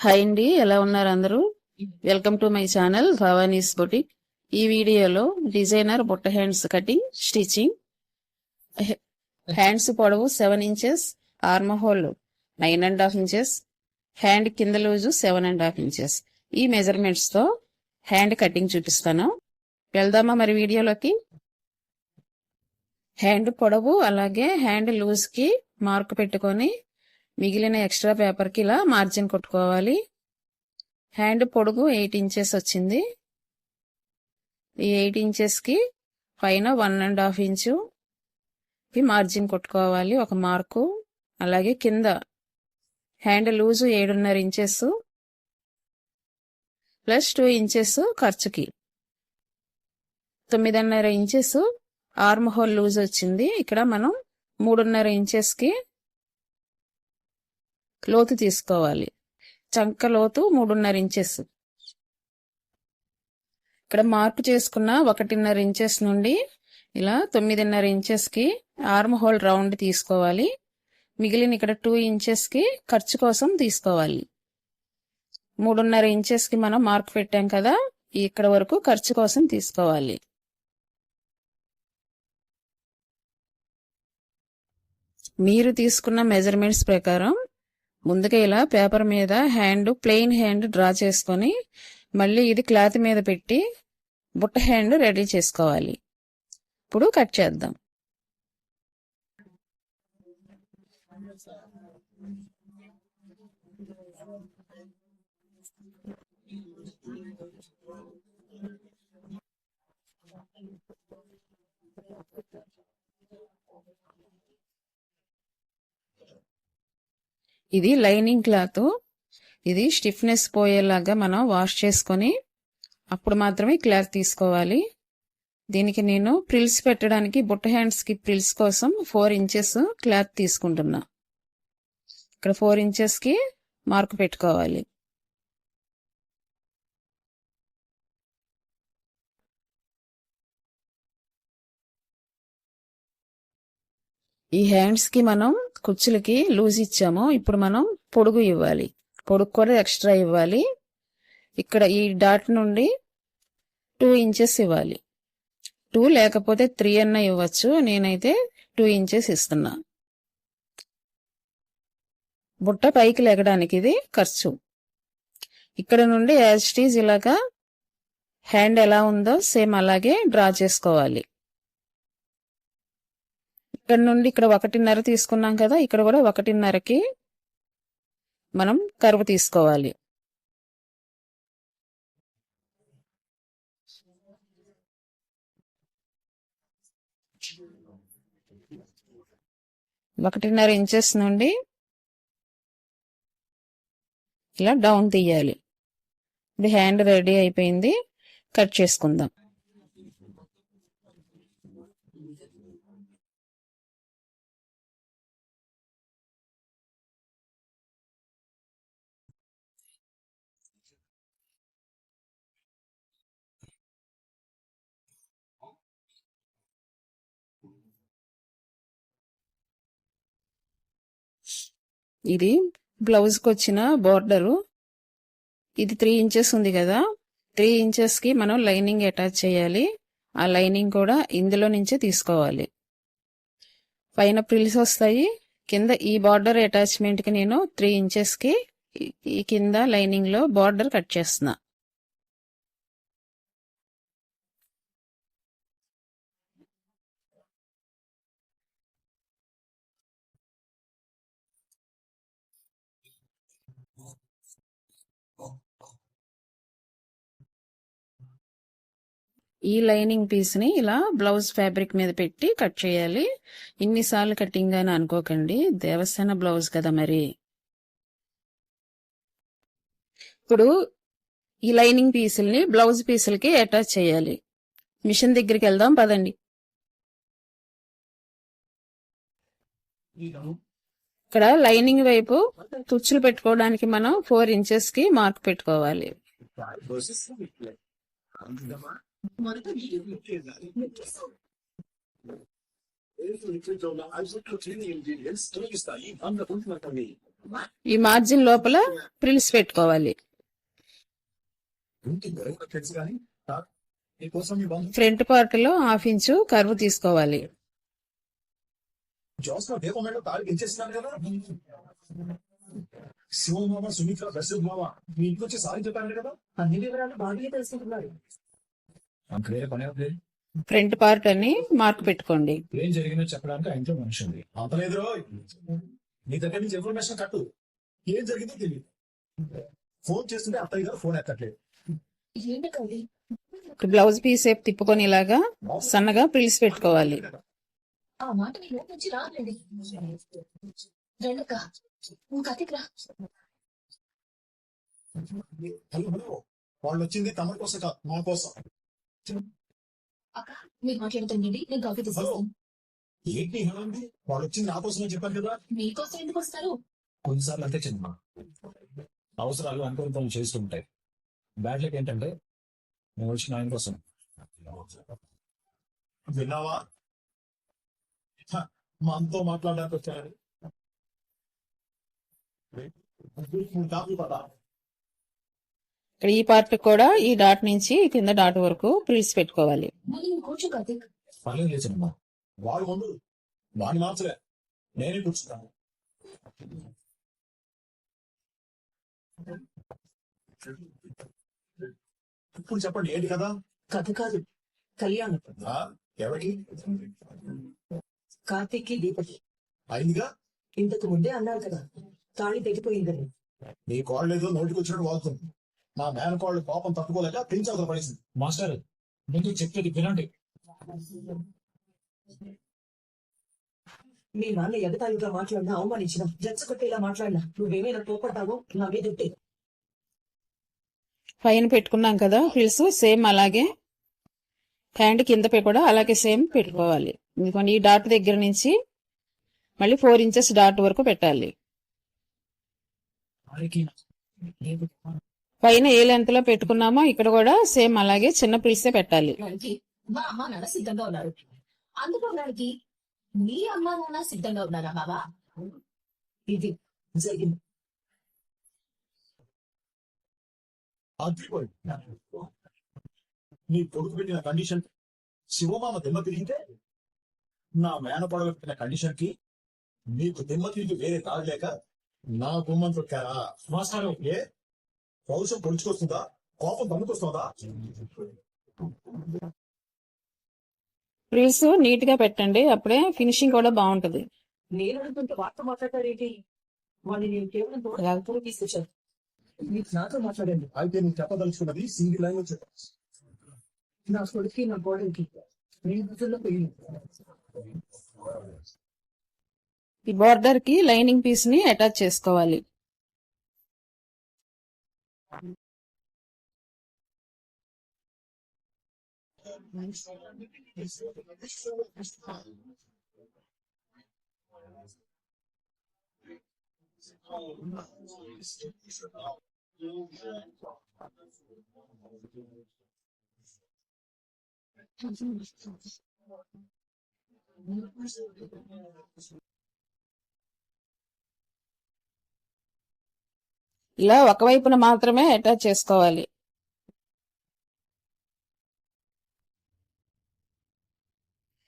Hi అండి, ఎలా ఉన్నారు అందరూ? Welcome to my channel Bhavani's boutique. ఈ వీడియోలో డిజైనర్ బుట్ట హ్యాండ్స్ కటింగ్ స్టిచింగ్. హ్యాండ్స్ పొడవు 7 inches, arm whole 9.5 inches, hand కింద లూజు 7.5 ఇంచెస్. ఈ మెజర్మెంట్స్ తో హ్యాండ్ కటింగ్ చూపిస్తాను. వెళ్దామా మరి వీడియోలోకి? హ్యాండ్ పొడవు అలాగే హ్యాండ్ లూజ్ కి మార్క్ పెట్టుకొని మిగిలిన ఎక్స్ట్రా పేపర్ కి ఇలా మార్జిన్ కొట్టుకోవాలి. హ్యాండ్ పొడుగు 8 ఇంచెస్ వచ్చింది. ఈ 8 ఇంచెస్ కి పైన 1.5 ఇంచు మార్జిన్ కొట్టుకోవాలి, ఒక మార్కు. అలాగే కింద hand loose 7.5 inches plus 2 inches ఖర్చుకి 9.5 ఇంచెస్ ఆర్మ్ హోల్ లూజ్ వచ్చింది. ఇక్కడ మనం 3.5 ఇంచెస్ కి లోతు తీసుకోవాలి. చంక లోతు 3.5 ఇంచెస్. ఇక్కడ మార్పు చేసుకున్న 1.5 ఇంచెస్ నుండి ఇలా 9.5 ఇంచెస్ కి ఆర్మ్ హోల్ రౌండ్ తీసుకోవాలి. మిగిలిన ఇక్కడ 2 ఇంచెస్ కి ఖర్చు కోసం తీసుకోవాలి. 3.5 ఇంచెస్ కి మనం మార్క్ పెట్టాం కదా, ఇక్కడ వరకు ఖర్చు కోసం తీసుకోవాలి. మీరు తీసుకున్న మెజర్మెంట్స్ ప్రకారం ముందుగా ఇలా పేపర్ మీద ప్లెయిన్ హ్యాండ్ డ్రా చేసుకొని మళ్ళీ ఇది క్లాత్ మీద పెట్టి బుట్ట హ్యాండ్ రెడీ చేసుకోవాలి. ఇప్పుడు కట్ చేద్దాం. ఇది లైనింగ్ క్లాత్. ఇది స్టిఫ్నెస్ పోయేలాగా మనం వాష్ చేసుకొని అప్పుడు మాత్రమే క్లాత్ తీసుకోవాలి. దీనికి నేను ప్రిల్స్ పెట్టడానికి బుట్ట హ్యాండ్స్ కి ప్రిల్స్ కోసం 4 ఇంచెస్ క్లాత్ తీసుకుంటున్నా. ఇక్కడ 4 ఇంచెస్ కి మార్క్ పెట్టుకోవాలి. ఈ హ్యాండ్స్ కి మనం కుచ్చులకి లూజ్ ఇచ్చాము. ఇప్పుడు మనం పొడుగు ఇవ్వాలి. పొడుగు కూడా ఎక్స్ట్రా ఇవ్వాలి. ఇక్కడ ఈ డాట్ నుండి 2 ఇంచెస్ ఇవ్వాలి. 2 లేకపోతే 3 అన్న ఇవ్వచ్చు. నేనైతే 2 ఇంచెస్ ఇస్తున్నా. బుట్ట పైకి లెగడానికి ఇది ఖర్చు. ఇక్కడ నుండి యాజ్ ఇట్ ఈజ్ ఇలాగా హ్యాండ్ ఎలా ఉందో సేమ్ అలాగే డ్రా చేసుకోవాలి. ఇక్కడ నుండి ఇక్కడ 1.5 తీసుకున్నాం కదా, ఇక్కడ కూడా 1.5కి మనం కర్వ్ తీసుకోవాలి. ఒకటిన్నర ఇంచెస్ నుండి ఇలా డౌన్ తీయాలి. ఇది హ్యాండ్ రెడీ అయిపోయింది. కట్ చేసుకుందాం. ఇది బ్లౌజ్ కి వచ్చిన బోర్డరు. ఇది 3 ఇంచెస్ ఉంది కదా, 3 ఇంచెస్ కి మనం లైనింగ్ అటాచ్ చేయాలి. ఆ లైనింగ్ కూడా ఇందులో నుంచే తీసుకోవాలి. పైన ప్రిల్స్ వస్తాయి. కింద ఈ బార్డర్ అటాచ్మెంట్ కి నేను 3 ఇంచెస్ కి ఈ కింద లైనింగ్ లో బార్డర్ కట్ చేస్తున్నా. ఈ లైనింగ్ పీస్ ని ఇలా బ్లౌజ్ ఫ్యాబ్రిక్ మీద పెట్టి కట్ చేయాలి. ఇన్నిసార్లు కటింగ్ అని అనుకోకండి, దేవస్థాన బ్లౌజ్ కదా మరి. ఇప్పుడు ఈ లైనింగ్ పీసుల్ని బ్లౌజ్ పీసులకి అటాచ్ చేయాలి. మిషన్ దగ్గరికి వెళ్దాం పదండి. ఇక్కడ లైనింగ్ వైపు తుచ్చులు పెట్టుకోవడానికి మనం 4 ఇంచెస్ కి మార్క్ పెట్టుకోవాలి. ఈ మార్జిన్ లోపల ప్రిల్స్ పెట్టుకోవాలి. ఫ్రంట్ పార్ట్ లో 1/2 ఇంచు కర్వ్ తీసుకోవాలి. శివమామ సుమిత్ర ప్రసిద్ధ మామ మీ ఇంటికి వచ్చి సారీ చెప్పాను కదా, అన్ని వివరాలు బాగా తెలుసుకుంటున్నారు. ఫ్రంట్ పార్ట్ అని మార్క్ పెట్టుకోండి. ఏం జరిగిందో చెప్పడానికి ఆ ఇంట్లో మనిషి ఉంది. అంతలేదు నీ దగ్గర నుంచి ఇన్ఫర్మేషన్ కట్టు. ఏం జరిగిందో తెలియదు. ఫోన్ చేస్తుంటే అత్తయ్య గారు ఫోన్ ఎత్తట్లేదు. బ్లౌజ్ పీస్ సేపు తిప్పుకొని ఇలాగా సన్నగా ప్రిల్స్ పెట్టుకోవాలి. హలో హలో, వాళ్ళు వచ్చింది తమ కోసం కాదు, మా కోసం. మీరు మాట్లాడుతుండండి, నేను కాఫీ తీసుకొస్తాను. ఏంటి హలో అండి? వాళ్ళు వచ్చింది నా కోసం చెప్పాను కదా. మీకోసం ఎందుకు వస్తారు? కొన్నిసార్లు అంతే చిన్న అవసరాలు అనుకూలతలు చేస్తుంటాయి. బ్యాడ్ లక్ ఏంటంటే నేను వచ్చిన ఆయన కోసం. విన్నావా? మా అంతో మాట్లాడడానికి వచ్చారు. ఇక్కడ ఈ పార్ట్ కూడా ఈ డాట్ నుంచి కింద డాట్ వరకు ప్రిల్స్ పెట్టుకోవాలి. కూర్చో కార్తీక్. పర్లేదు లేచమ్మా, వాడు ముందు వాడిని మార్చలే, నేనే కూర్చున్నాను. ఇప్పుడు చెప్పండి ఏంటి కదా? కథ కాదు, కళ్యాణం. ఎవరికి? కార్తీక్కి దీపకి అయిందిగా. ఇంతకు ముందే అన్నారు కదా తాళి తెగిపోయిందని. నీ కాళ్ళు ఏదో నోటికి వచ్చినట్టు వాడుతుంది. మా మేనకోళ్ళు కోపం తట్టుకోలేక పెంచాల్సిన పడేసింది. మాస్టర్ ముందు చెప్పేది వినండి. మీ నాన్న ఎగతాళిగా మాట్లాడినా, అవమానించిన, జచ్చకొట్టేలా మాట్లాడినా నువ్వేమైనా తోపడ్డావో నా మీదుంటే. పైన పెట్టుకున్నాం కదా ప్రిల్స్, సేమ్ అలాగే హ్యాండ్ కింద కూడా అలాగే సేమ్ పెట్టుకోవాలి. ఎందుకంటే ఈ డాట్ దగ్గర నుంచి మళ్ళీ 4 ఇంచెస్ డాట్ వరకు పెట్టాలి. పైన ఏ లెంత్ లో పెట్టుకున్నామో ఇక్కడ కూడా సేమ్ అలాగే చిన్న ప్రిల్సే పెట్టాలి. మా అమ్మ నాన్న సిద్ధంగా ఉన్నారు, అందుకోవడానికి మీ అమ్మ నాన్న సిద్ధంగా ఉన్నారా బాబా? ఇది జరిగింది. నీ కొడుకు పెట్టిన కండిషన్ శివమామ దిమ్మ తిరిగితే, నా మేనపడవ పెట్టిన కండిషన్ కి నీకు దిమ్మ తిరిగి వేరే తాగలేక నా గుమ్మం తొక్కారా? మాస్టారు ఏ పౌరుషం పొడుచుకొస్తుందా? కోపం తమ్ముకొస్తుందా? ప్రిల్స్ నీట్ గా పెట్టండి, అప్పుడే ఫినిషింగ్ కూడా బాగుంటది. నేను అడుగుతుంటే వార్త మాట్లాడతారేంటి? వాడిని నేను కేవలం తోడు తీసుకొచ్చాను. మీకు నాతో మాట్లాడండి. అయితే నువ్వు చెప్పదలుచుకున్నది సింగిల్ లాంగ్వేజ్. నా కొడుకి నా కోడలికి 2 రోజుల్లో పెళ్లి. ఈ బార్డర్ కి లైనింగ్ పీస్ ని అటాచ్ చేసుకోవాలి. ఇలా ఒకవైపున మాత్రమే అటాచ్ చేసుకోవాలి.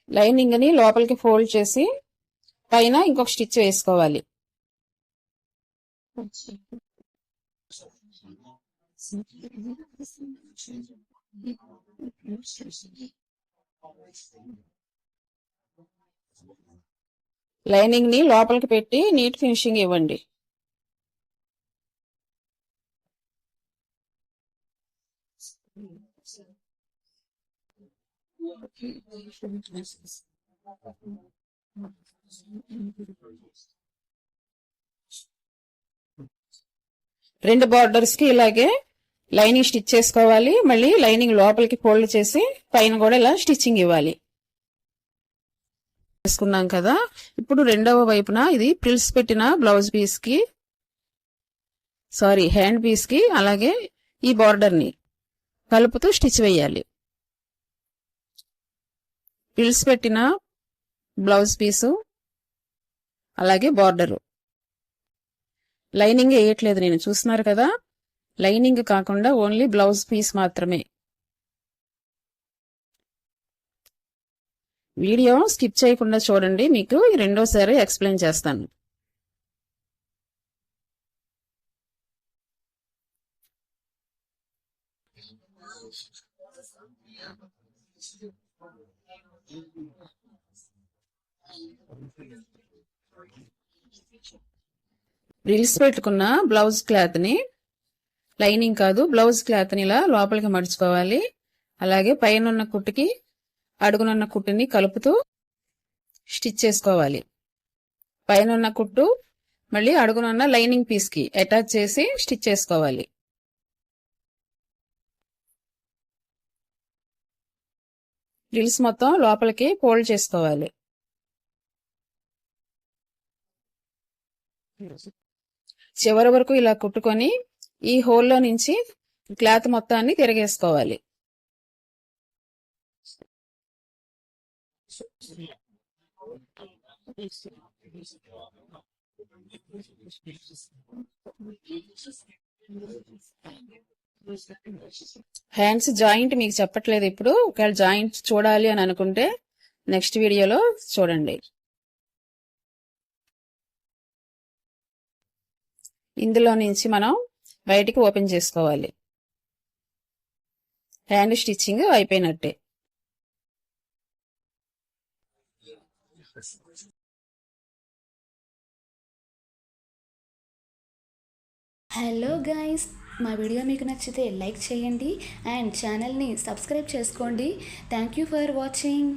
లైనింగ్ ని లోపలికి ఫోల్డ్ చేసి పైన ఇంకొక స్టిచ్ వేసుకోవాలి. లైనింగ్ ని లోపలికి పెట్టి నీట్ ఫినిషింగ్ ఇవ్వండి. రెండు బార్డర్స్ కి ఇలాగే లైనింగ్ స్టిచ్ చేసుకోవాలి. మళ్ళీ లైనింగ్ లోపలికి ఫోల్డ్ చేసి పైన కూడా ఇలా స్టిచ్చింగ్ ఇవ్వాలి. చేసుకున్నాం కదా, ఇప్పుడు రెండవ వైపున ఇది ప్రిల్స్ పెట్టిన బ్లౌజ్ పీస్ కి హ్యాండ్ పీస్ కి అలాగే ఈ బార్డర్ ని కలుపుతూ స్టిచ్ వేయాలి. ప్రిల్స్ పెట్టిన బ్లౌజ్ పీసు అలాగే బార్డరు లైనింగ్ వేయట్లేదు నేను, చూస్తున్నారు కదా. లైనింగ్ కాకుండా ఓన్లీ బ్లౌజ్ పీస్ మాత్రమే. వీడియో స్కిప్ చేయకుండా చూడండి, మీకు రెండోసారి ఎక్స్ప్లెయిన్ చేస్తాను. రిల్స్ పెట్టుకున్న బ్లౌజ్ క్లాత్ ని, లైనింగ్ కాదు బ్లౌజ్ క్లాత్ ని ఇలా లోపలికి మడుచుకోవాలి. అలాగే పైన కుట్టుకి అడుగునున్న కుట్టుని కలుపుతూ స్టిచ్ చేసుకోవాలి. పైన కుట్టు మళ్ళీ అడుగునున్న లైనింగ్ పీస్ కి అటాచ్ చేసి స్టిచ్ చేసుకోవాలి. రిల్స్ మొత్తం లోపలికి ఫోల్డ్ చేసుకోవాలి. చివరి వరకు ఇలా కుట్టుకొని ఈ హోల్లో నుంచి క్లాత్ మొత్తాన్ని తిరగేసుకోవాలి. హ్యాండ్స్ జాయింట్ మీకు చెప్పట్లేదు ఇప్పుడు. ఒకవేళ జాయింట్ చూడాలి అని అనుకుంటే నెక్స్ట్ వీడియోలో చూడండి. ఇందులో నుంచి మనం బయటికి ఓపెన్ చేసుకోవాలి. హ్యాండ్ స్టిచ్చింగ్ అయిపోయినట్టే. హలో గైస్, మా వీడియో మీకు నచ్చితే లైక్ చేయండి అండ్ ఛానల్ని సబ్స్క్రైబ్ చేసుకోండి. Thank you for watching.